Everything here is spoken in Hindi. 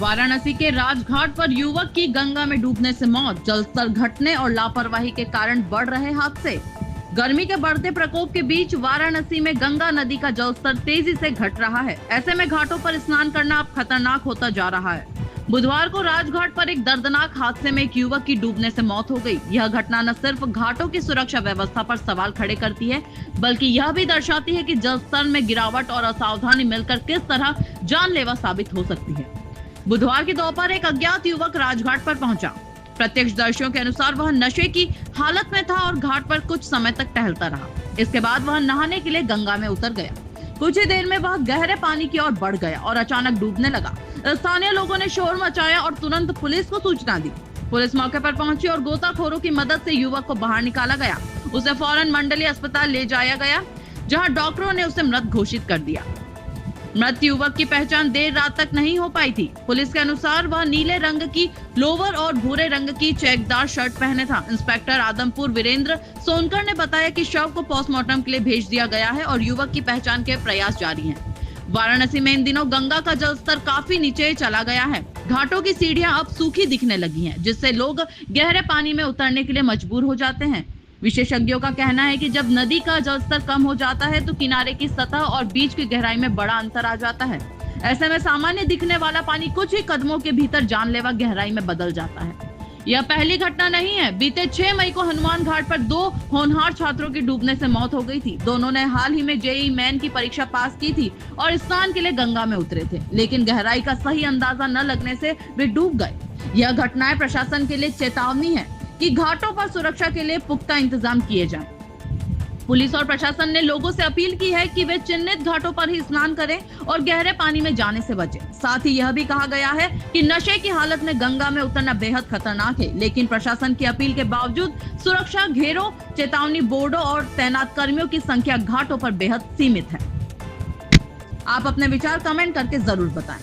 वाराणसी के राजघाट पर युवक की गंगा में डूबने से मौत, जलस्तर घटने और लापरवाही के कारण बढ़ रहे हादसे। गर्मी के बढ़ते प्रकोप के बीच वाराणसी में गंगा नदी का जलस्तर तेजी से घट रहा है। ऐसे में घाटों पर स्नान करना अब खतरनाक होता जा रहा है। बुधवार को राजघाट पर एक दर्दनाक हादसे में एक युवक की डूबने से मौत हो गई। यह घटना न सिर्फ घाटों की सुरक्षा व्यवस्था पर सवाल खड़े करती है, बल्कि यह भी दर्शाती है कि जलस्तर में गिरावट और असावधानी मिलकर किस तरह जानलेवा साबित हो सकती है। बुधवार की दोपहर एक अज्ञात युवक राजघाट पर पहुंचा। प्रत्यक्षदर्शियों के अनुसार वह नशे की हालत में था और घाट पर कुछ समय तक टहलता रहा। इसके बाद वह नहाने के लिए गंगा में उतर गया। कुछ ही देर में वह गहरे पानी की ओर बढ़ गया और अचानक डूबने लगा। स्थानीय लोगों ने शोर मचाया और तुरंत पुलिस को सूचना दी। पुलिस मौके पर पहुंची और गोताखोरों की मदद से युवक को बाहर निकाला गया। उसे फौरन मंडलीय अस्पताल ले जाया गया, जहां डॉक्टरों ने उसे मृत घोषित कर दिया। मृत युवक की पहचान देर रात तक नहीं हो पाई थी। पुलिस के अनुसार वह नीले रंग की लोवर और भूरे रंग की चेकदार शर्ट पहने था। इंस्पेक्टर आदमपुर वीरेंद्र सोनकर ने बताया कि शव को पोस्टमार्टम के लिए भेज दिया गया है और युवक की पहचान के प्रयास जारी हैं। वाराणसी में इन दिनों गंगा का जलस्तर काफी नीचे चला गया है। घाटों की सीढ़ियां अब सूखी दिखने लगी हैं, जिससे लोग गहरे पानी में उतरने के लिए मजबूर हो जाते हैं। विशेषज्ञों का कहना है कि जब नदी का जलस्तर कम हो जाता है तो किनारे की सतह और बीच की गहराई में बड़ा अंतर आ जाता है। ऐसे में सामान्य दिखने वाला पानी कुछ ही कदमों के भीतर जानलेवा गहराई में बदल जाता है। यह पहली घटना नहीं है। बीते 6 मई को हनुमान घाट पर 2 होनहार छात्रों की डूबने से मौत हो गई थी। दोनों ने हाल ही में जेईई मेन की परीक्षा पास की थी और स्नान के लिए गंगा में उतरे थे, लेकिन गहराई का सही अंदाजा न लगने से वे डूब गए। यह घटनाएं प्रशासन के लिए चेतावनी है कि घाटों पर सुरक्षा के लिए पुख्ता इंतजाम किए जाएं। पुलिस और प्रशासन ने लोगों से अपील की है कि वे चिन्हित घाटों पर ही स्नान करें और गहरे पानी में जाने से बचें। साथ ही यह भी कहा गया है कि नशे की हालत में गंगा में उतरना बेहद खतरनाक है, लेकिन प्रशासन की अपील के बावजूद सुरक्षा घेरों, चेतावनी बोर्डों और तैनात कर्मियों की संख्या घाटों पर बेहद सीमित है। आप अपने विचार कमेंट करके जरूर बताएं।